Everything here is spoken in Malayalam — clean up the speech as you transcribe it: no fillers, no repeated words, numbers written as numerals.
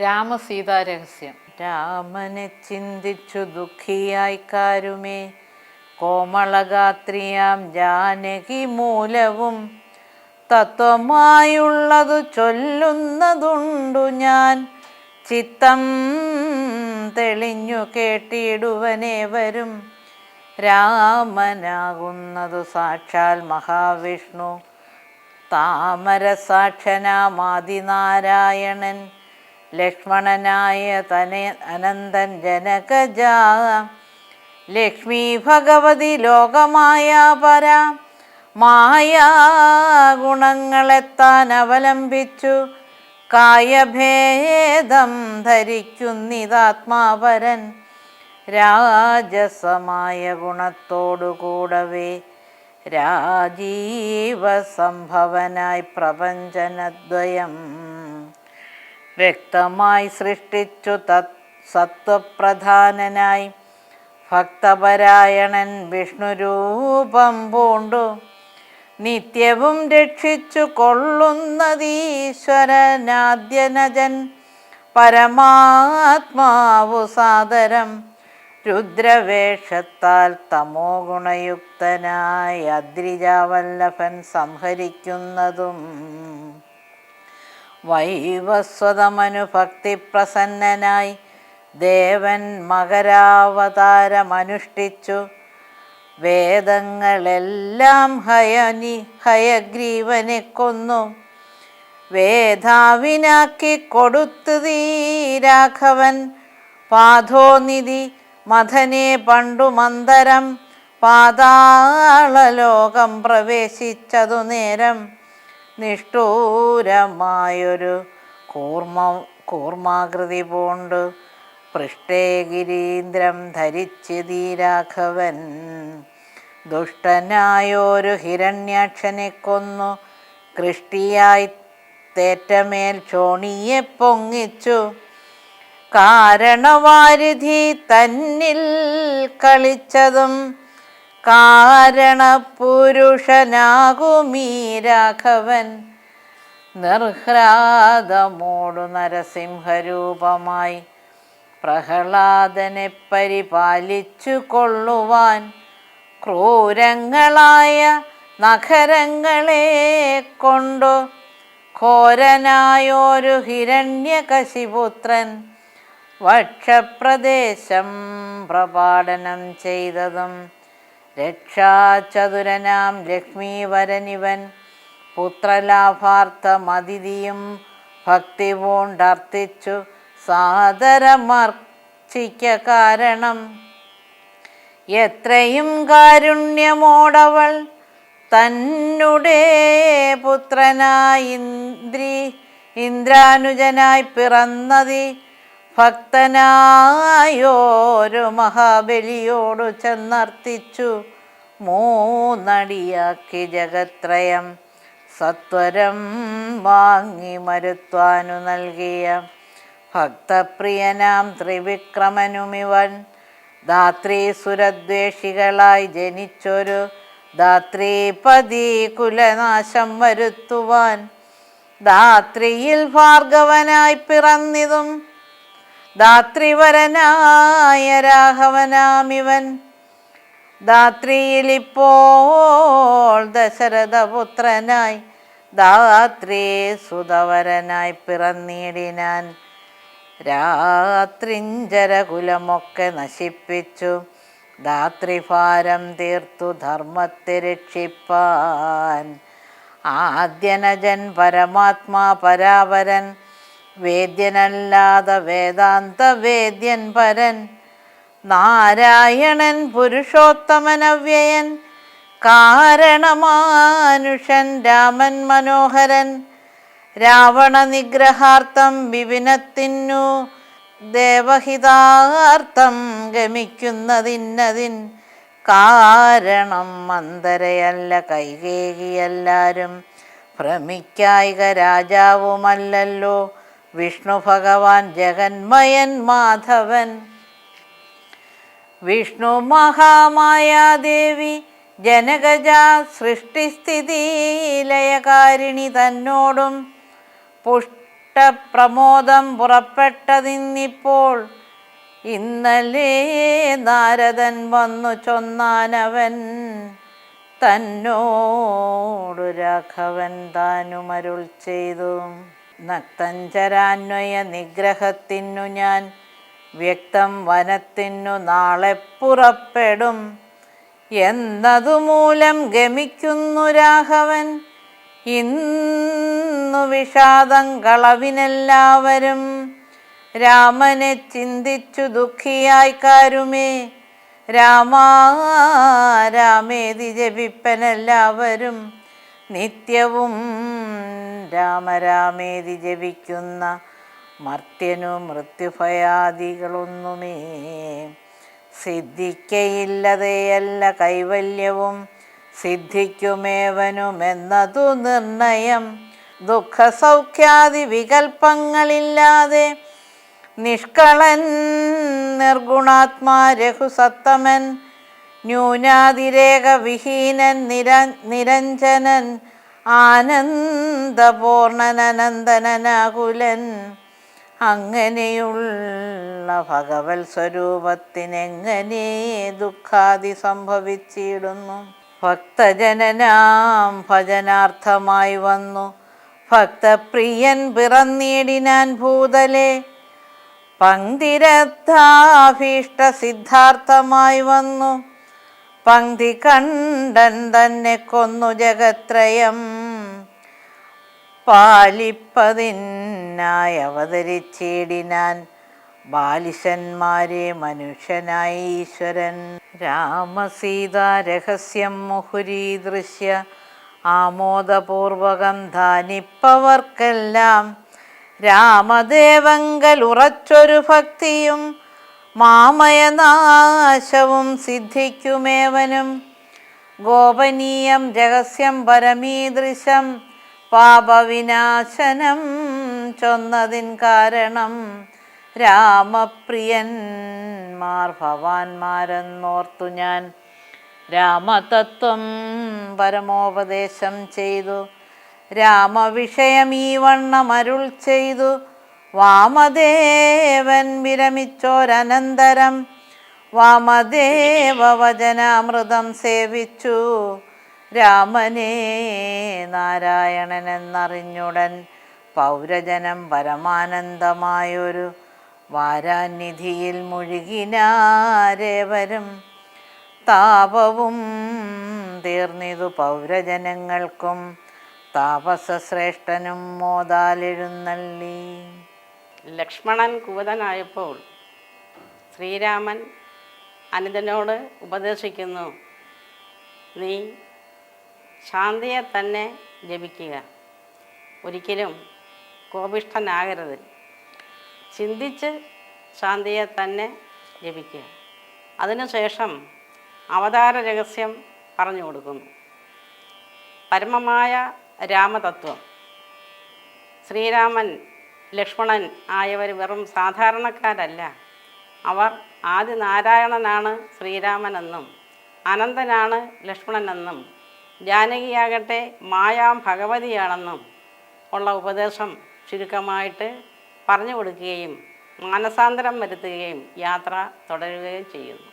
രാമസീതാരഹസ്യം. രാമനെ ചിന്തിച്ചു ദുഃഖിയായി കാരുമേ, കോമളഗാത്രിയാം ജാനകി മൂലവും തത്വമായുള്ളതു ചൊല്ലുന്നതുണ്ടു ഞാൻ. ചിത്തം തെളിഞ്ഞു കേട്ടിടുവനേവരും, രാമനാകുന്നതു സാക്ഷാൽ മഹാവിഷ്ണു, താമരസാക്ഷനാമാദിനാരായണൻ, ലക്ഷ്മണനായ അനന്തൻ ജനകജാ. ലക്ഷ്മി ഭഗവതി ലോകമായ പരാ, മായാ ഗുണങ്ങളെത്താൻ അവലംബിച്ചു കായഭേദം ധരിക്കുന്നിതാത്മാപരൻ. രാജസമായ ഗുണത്തോടുകൂടവേ രാജീവ സംഭവനായി പ്രപഞ്ചനദ്വയം വ്യക്തമായി സൃഷ്ടിച്ചു സത്വപ്രധാനനായി ഭക്തപരായണൻ വിഷ്ണുരൂപം പൂണ്ടു നിത്യവും രക്ഷിച്ചു കൊള്ളുന്നതീശ്വരനാദ്യനജൻ പരമാത്മാവു സാദരം. രുദ്രവേഷത്താൽ തമോ ഗുണയുക്തനായി അദ്രിജാവല്ലഭൻ സംഹരിക്കുന്നതും വൈവസ്വതമനുഭക്തി പ്രസന്നനായി ദേവൻ മകരാവതാരമനുഷ്ഠിച്ചു വേദങ്ങളെല്ലാം ഹയഗ്രീവനെ കൊന്നു വേധാവിനാക്കി കൊടുത്തു രാഘവൻ. പാഥോനിധി മഥനെ പണ്ടു മന്ദരം പാതാളലോകം പ്രവേശിച്ചതു നേരം. നിഷ്ഠൂരമായൊരു കൂർമാകൃതി പൂണ്ട് പൃഷ്ഠേ ഗിരീന്ദ്രം ധരിച്ചതീ രാഘവൻ. ദുഷ്ടനായൊരു ഹിരണ്യാക്ഷനെ കൊന്നു കൃഷ്ടിയായി തേറ്റമേൽ ചോണിയെ പൊങ്ങിച്ചു. കാരണവാരിധി തന്നിൽ കളിച്ചതും കാരണപുരുഷനാകുമീ രാഘവൻ. നിർഹ്ലാദമോടു നരസിംഹരൂപമായി പ്രഹ്ലാദനെ പരിപാലിച്ചു കൊള്ളുവാൻ ക്രൂരങ്ങളായ നഖരങ്ങളെ കൊണ്ടു ഘോരനായൊരു ഹിരണ്യകശിപുത്രൻ വക്ഷപ്രദേശം പ്രപാടനം ചെയ്തതും. രക്ഷാചതുരനാം ലക്ഷ്മീവരനിവൻ പുത്രലാഭാർത്ഥമതിഥിയും ഭക്തി പൂണ്ടർത്ഥിച്ചു സാദരമർച്ചിക്ക കാരണം. എത്രയും കാരുണ്യമോടവൾ തന്നുടെ പുത്രനായി ഇന്ദ്രാനുജനായി പിറന്നതി ഭക്തനായോരു മഹാബലിയോടു ചെന്നർത്ഥിച്ചു മൂന്നടിയാക്കി ജഗത്രയം സത്വരം വാങ്ങി മരുത്വാനു നൽകിയ ഭക്തപ്രിയനാം ത്രിവിക്രമനുമിവൻ. ധാത്രീസുരദ്വേഷികളായി ജനിച്ചൊരു ധാത്രീപതി കുലനാശം വരുത്തുവാൻ ധാത്രിയിൽ ഭാർഗവനായി പിറന്നിതും ധാത്രിവരനായ രാഘവനാമിവൻ. ധാത്രിയിലിപ്പോൾ ദശരഥപുത്രനായി ധാത്രീ സുതവരനായി പിറന്നിടിനാൻ. രാത്രിഞ്ചരകുലമൊക്കെ നശിപ്പിച്ചു ധാത്രിഭാരം തീർത്തു ധർമ്മത്തെ രക്ഷിപ്പാൻ. ആദ്യനജൻ പരമാത്മാ പരാപരൻ വേദ്യനല്ലാതെ വേദാന്ത വേദ്യൻ പരൻ. നാരായണൻ പുരുഷോത്തമനവ്യയൻ കാരണമാനുഷൻ രാമൻ മനോഹരൻ. രാവണ നിഗ്രഹാർത്ഥം വിപിനത്തിനു ദേവഹിതാർത്ഥം ഗമിക്കുന്നതിന്നതിൻ കാരണം മന്ദരയല്ല കൈകേകിയെല്ലാരും ഭ്രമിക്കായിക രാജാവുമല്ലല്ലോ വിഷ്ണു ഭഗവാൻ ജഗന്മയൻ മാധവൻ. വിഷ്ണു മഹാമായാദേവി ജനകജ സൃഷ്ടിസ്ഥിതി ലയകാരിണി തന്നോടും പുഷ്ട ഇഷ്ടപ്രമോദം പുറപ്പെട്ടതിന്നിപ്പോൾ. ഇന്നലെ നാരദൻ വന്നു ചൊന്നാനവൻ തന്നോടു രാഘവൻ താനുമരുൾ ചെയ്തു. നക്തഞ്ചരാന്വയ നിഗ്രഹത്തിനു ഞാൻ വ്യക്തം വനത്തിനു നാളെ പുറപ്പെടും എന്നതുമൂലം ഗമിക്കുന്നു രാഘവൻ. ഇന്നു വിഷാദം കളവിനെല്ലാവരും രാമനെ ചിന്തിച്ചു ദുഃഖിയായി കാരുമേ. രാമേതി ജപിപ്പനെല്ലാവരും നിത്യവും രാമേതി ജപിക്കുന്ന മർത്യനു മൃത്യുഭയാദികളൊന്നുമേ സിദ്ധിക്കയില്ലതേയല്ല കൈവല്യവും സിദ്ധിക്കുമേവനുമെന്നതു നിർണയം. ദുഃഖസൗഖ്യാദി വികൽപ്പങ്ങളില്ലാതെ നിഷ്കളൻ നിർഗുണാത്മാ രഘുസത്തമൻ ന്യൂനാതിരേകവിഹീനൻ നിരഞ്ജനൻ ആനന്ദപൂർണനനന്ദനാകുലൻ. അങ്ങനെയുള്ള ഭഗവത് സ്വരൂപത്തിനെങ്ങനെ ദുഃഖാദി സംഭവിച്ചിടുന്നു? ഭക്തജനനാം ഭജനാർത്ഥമായി വന്നു ഭക്തപ്രിയൻ പിറന്നീടിനാൻ ഭൂതലെ. പങ്ക്തിരത്ഥാഭീഷ്ട സിദ്ധാർത്ഥമായി വന്നു പങ്ക്തി കണ്ടൻ തന്നെ കൊന്നു ജഗത്രയം. പാലിപ്പതിനായി അവതരിച്ചിടിനാൻ ബാലിശന്മാരെ മനുഷ്യനായി ഈശ്വരൻ. രാമസീതാ രഹസ്യം മുഹുരീദൃശ്യ ആമോദപൂർവകം ധാനിപ്പവർക്കെല്ലാം രാമദേവങ്കൽ ഉറച്ചൊരു ഭക്തിയും മാമയനാശവും സിദ്ധിക്കുമേവനും. ഗോപനീയം രഹസ്യം പരമീദൃശം പാപവിനാശനം ചൊന്നതിൻ കാരണം രാമപ്രിയന്മാർ ഭവാന്മാരെന്നോർത്തു ഞാൻ രാമതത്വം പരമോപദേശം ചെയ്തു. രാമവിഷയം ഈ വണ്ണം അരുൾ ചെയ്തു. വാമദേവൻ വിരമിച്ചോരനന്തരം വാമദേവവചനാമൃതം സേവിച്ചു രാമനെ നാരായണനെന്നറിഞ്ഞുടൻ പൗരജനം പരമാനന്ദമായൊരു വാരാനിധിയിൽ മുഴുകിനാരേവരും. താപവും തീർന്നിതു പൗരജനങ്ങൾക്കും താപസശ്രേഷ്ഠനും മോദാലെഴുന്നള്ളി. ലക്ഷ്മണൻ കുപിതനായപ്പോൾ ശ്രീരാമൻ അനുജനോട് ഉപദേശിക്കുന്നു, നീ ശാന്തിയെ തന്നെ ജപിക്കുക, ഒരിക്കലും കോപിഷ്ഠനാകരുത്, ചിന്തിച്ച് ശാന്തിയെ തന്നെ ജപിക്കുക. അതിനുശേഷം അവതാര രഹസ്യം പറഞ്ഞു കൊടുക്കുന്നു. പരമമായ രാമതത്വം. ശ്രീരാമൻ ലക്ഷ്മണൻ ആയവർ വെറും സാധാരണക്കാരല്ല. അവർ ആദിനാരായണനാണ് ശ്രീരാമനെന്നും അനന്തനാണ് ലക്ഷ്മണനെന്നും ജാനകിയാകട്ടെ മായാം ഭഗവതിയാണെന്നും ഉള്ള ഉപദേശം ചുരുക്കമായിട്ട് പറഞ്ഞു കൊടുക്കുകയും മാനസാന്തരം വരുത്തുകയും യാത്ര തുടരുകയും ചെയ്യുന്നു.